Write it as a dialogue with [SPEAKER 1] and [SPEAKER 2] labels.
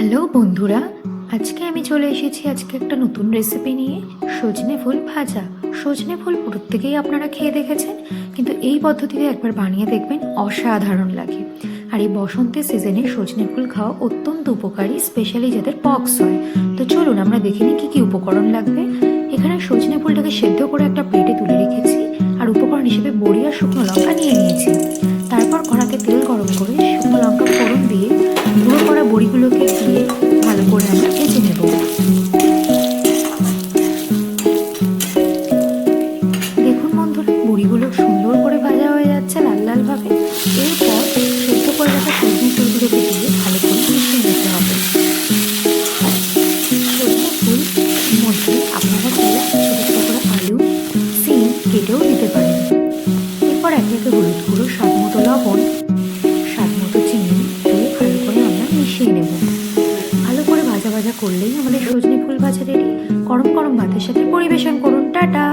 [SPEAKER 1] Hello বন্ধুরা, আজকে আমি চলে এসেছি একটা নতুন রেসিপি নিয়ে। সজনে ফুল ভাজা। সজনে ফুল প্রত্যেকেই আপনারা খেয়ে দেখেছেন, কিন্তু এই পদ্ধতিতে একবার বানিয়ে দেখবেন, অসাধারণ লাগে। আর এই বসন্তের সিজনে সজনে ফুল খাওয়া অত্যন্ত উপকারী, স্পেশালি যাদের পক্স হয়। তো চলুন আমরা দেখে নিই কী কী উপকরণ লাগবে। এখানে সজনে ফুলটাকে সেদ্ধ করে একটা প্লেটে তুলে রেখেছি, আর উপকরণ হিসেবে বড়ি আর শুকনো লঙ্কা নিয়ে নিয়েছি। তারপর কড়াতে তেল গরম করে শুকনো লঙ্কা ফোড়ন দিয়ে গুঁড়ো করা বড়িগুলোকে দিয়ে ভালো করে আমরা ভেজে নেব। দেখুন বন্ধুরা, বড়িগুলো সুন্দর করে ভাজা হয়ে যাচ্ছে লাল লাল ভাবে। এরপর সেদ্ধ করে রাখা সজনে ফুলগুলোকে দিয়ে ভালো করে মিশিয়ে নিতে হবে। সজনে ফুল মধ্যে আপনারা চাইলে ছোটো ছোটো করে আলু, সিম কেটেও দিতে পারেন। এরপর একে একে হলুদ গুঁড়ো, স্বাদ মতো লবণ, স্বাদ মতো চিনি দিয়ে ভালো করে আমরা মিশিয়ে নেব। ভালো করে ভাজা ভাজা করলেই আমাদের সজনে ফুল ভাজা রেডি। গরম গরম ভাতের সাথে পরিবেশন করুন। টাটা।